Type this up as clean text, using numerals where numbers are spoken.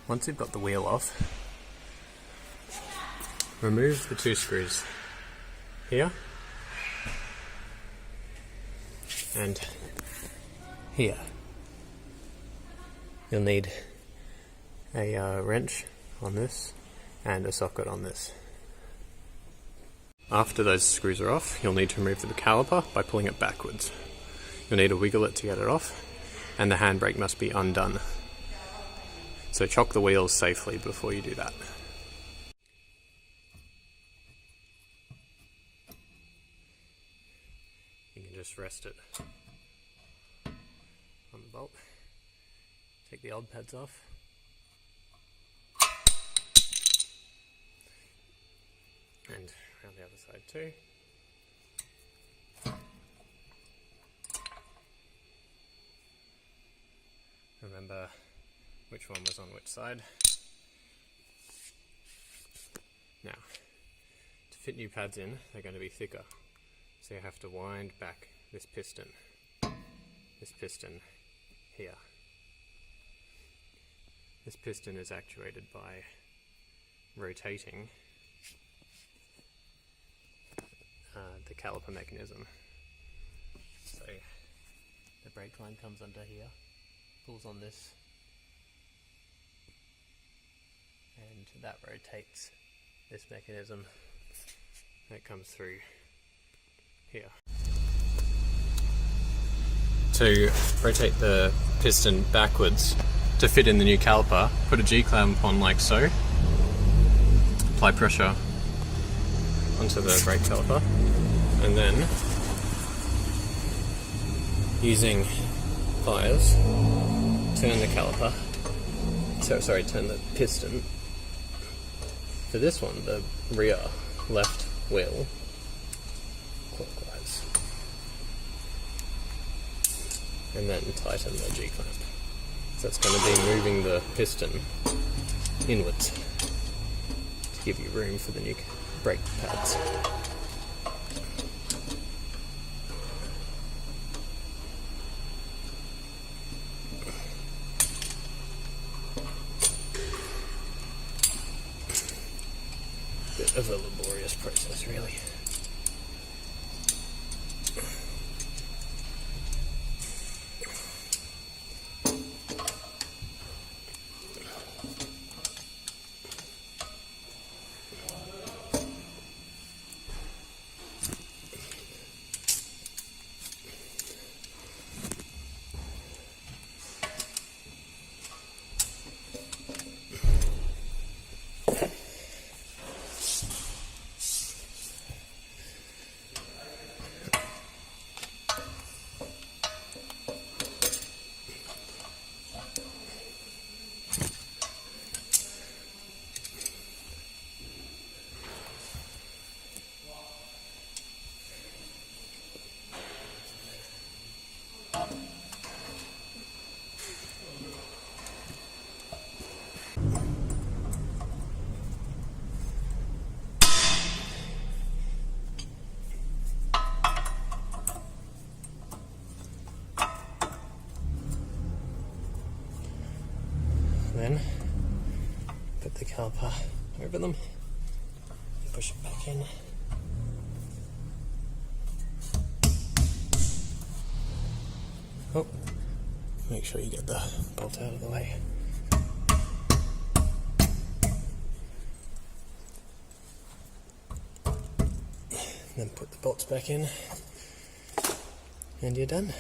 once you've got the wheel off, remove the two screws here and here. You'll need a wrench on this and a socket on this. After those screws are off, you'll need to remove the caliper by pulling it backwards. You'll need to wiggle it to get it off, and the handbrake must be undone. So chock the wheels safely before you do that. You can just rest it on the bolt. Take the old pads off. And around the other side too. Remember which one was on which side. Now, to fit new pads in, they're going to be thicker. So you have to wind back this piston here. This piston is actuated by rotating the caliper mechanism. So the brake line comes under here, pulls on this, and that rotates this mechanism that comes through here. To rotate the piston backwards to fit in the new caliper, put a G-clamp on like so, apply pressure onto the brake caliper, and then using pliers turn the caliper, turn the piston for this one, the rear left wheel, clockwise, and then tighten the G-clamp. So it's going to be moving the piston inwards to give you room for the new brake pads. Bit of a laborious process, really. Then put the caliper over them and push it back in. Oh, make sure you get the bolt out of the way. Then put the bolts back in and you're done.